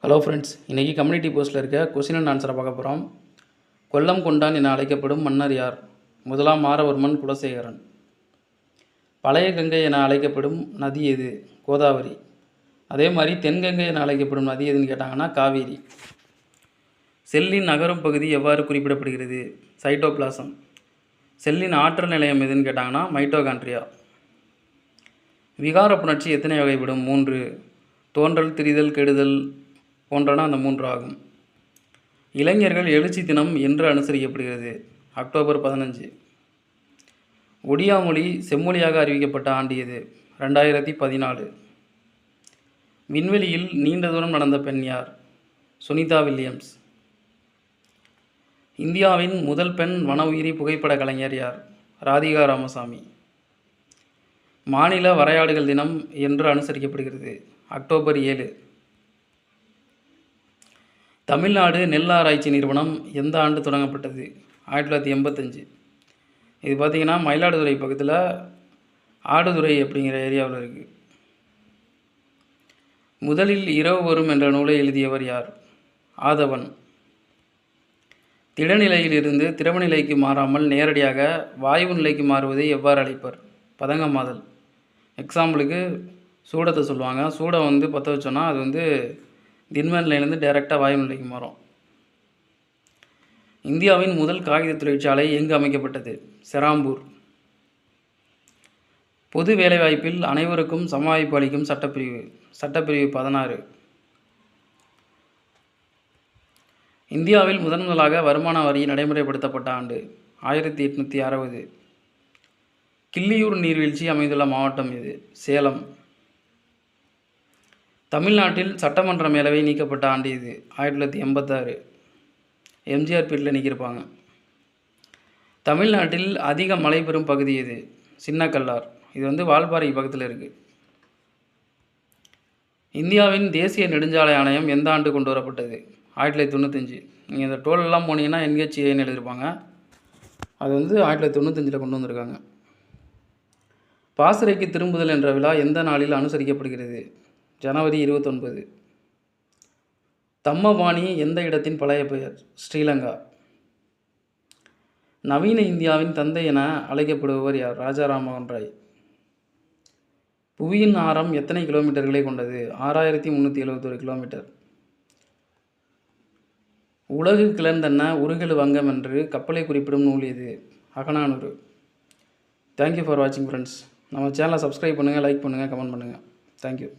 Hello friends, இன்றைக்கி community போஸ்ட்டில் இருக்க கொஸ்டின் அண்ட் ஆன்சரை பார்க்க போகிறோம். கொல்லம் கொண்டான் என அழைக்கப்படும் மன்னர் யார்? முதலாம் மாரவர்மன் குலசேகரன். பழைய கங்கை என அழைக்கப்படும் நதி எது? கோதாவரி. அதே மாதிரி தென்கங்கை என அழைக்கப்படும் நதி எதுன்னு கேட்டாங்கன்னா காவேரி. செல்லின் நகரும் பகுதி எவ்வாறு குறிப்பிடப்படுகிறது? சைட்டோபிளாசம். செல்லின் ஆற்றல் நிலையம் எதுன்னு கேட்டாங்கன்னா மைட்டோகாண்ட்ரியா. விகார புணர்ச்சி எத்தனை வகைப்படும்? 3. தோன்றல், திரிதல், கெடுதல் போன்றன அந்த 3 ஆகும். இளைஞர்கள் எழுச்சி தினம் என்று அனுசரிக்கப்படுகிறது? அக்டோபர் 15. ஒடியா மொழி செம்மொழியாக அறிவிக்கப்பட்ட ஆண்டு எது? 2014. விண்வெளியில் நீண்ட தூரம் நடந்த பெண் யார்? சுனிதா வில்லியம்ஸ். இந்தியாவின் முதல் பெண் வன உயிரி புகைப்பட கலைஞர் யார்? ராதிகா ராமசாமி. மாநில வரையாடுகள் தினம் என்று அனுசரிக்கப்படுகிறது? அக்டோபர் 7. தமிழ்நாடு நெல் ஆராய்ச்சி நிறுவனம் எந்த ஆண்டு தொடங்கப்பட்டது? 1985. இது பார்த்திங்கன்னா மயிலாடுதுறை பக்கத்தில் ஆடுதுறை அப்படிங்கிற ஏரியாவில் இருக்குது. முதலில் இரவு வரும் என்ற நூலை எழுதியவர் யார்? ஆதவன். திடநிலையிலிருந்து திரவநிலைக்கு மாறாமல் நேரடியாக வாயு நிலைக்கு மாறுவதை எவ்வாறு அழைப்பர்? பதங்கமாதல். எக்ஸாம்பிளுக்கு சூடத்தை சொல்லுவாங்க. சூடம் பற்ற வச்சோன்னா அது திண்ம நிலையிலேருந்து டைரெக்டாக வாயு நிலைக்கு மாறும். இந்தியாவின் முதல் காகித தொழிற்சாலை எங்கு அமைக்கப்பட்டது? செராம்பூர். பொது வேலைவாய்ப்பில் அனைவருக்கும் சம வாய்ப்பு அளிக்கும் சட்டப்பிரிவு 16. இந்தியாவில் முதன்முதலாக வருமான வரி நடைமுறைப்படுத்தப்பட்ட ஆண்டு? 1860. கிள்ளியூர் நீர்வீழ்ச்சி அமைந்துள்ள மாவட்டம் எது? சேலம். தமிழ்நாட்டில் சட்டமன்ற மேலவை நீக்கப்பட்ட ஆண்டு இது? 1986. எம்ஜிஆர் பீரியடில் நீக்கியிருப்பாங்க. தமிழ்நாட்டில் அதிக மழை பெறும் பகுதி எது? சின்னக்கல்லார். இது வால்பாறை பக்கத்தில் இருக்குது. இந்தியாவின் தேசிய நெடுஞ்சாலை ஆணையம் எந்த ஆண்டு கொண்டு வரப்பட்டது? 1995. நீங்கள் இந்த டோலெல்லாம் போனீங்கன்னா NHAன்னு எழுதியிருப்பாங்க. அது 1995 கொண்டு வந்திருக்காங்க. பாசறைக்கு திரும்புதல் என்ற விழா எந்த நாளில் அனுசரிக்கப்படுகிறது? ஜனவரி 29. தம்மபாணி எந்த இடத்தின் பழைய பெயர்? ஸ்ரீலங்கா. நவீன இந்தியாவின் தந்தை என அழைக்கப்படுபவர் யார்? ராஜா ராம்மோகன் ராய். புவியின் ஆரம் எத்தனை கிலோமீட்டர்களை கொண்டது? 6371 கிலோமீட்டர். உலகு கிளர்ந்தென்ன உருகெழு வங்கம் என்று கப்பலை குறிப்பிடும் நூல் எது? அகநானூறு. தேங்க்யூ ஃபார் வாட்சிங் ஃப்ரெண்ட்ஸ். நம்ம சேனலை சப்ஸ்கிரைப் பண்ணுங்கள், லைக் பண்ணுங்கள், கமெண்ட் பண்ணுங்கள். தேங்க்யூ.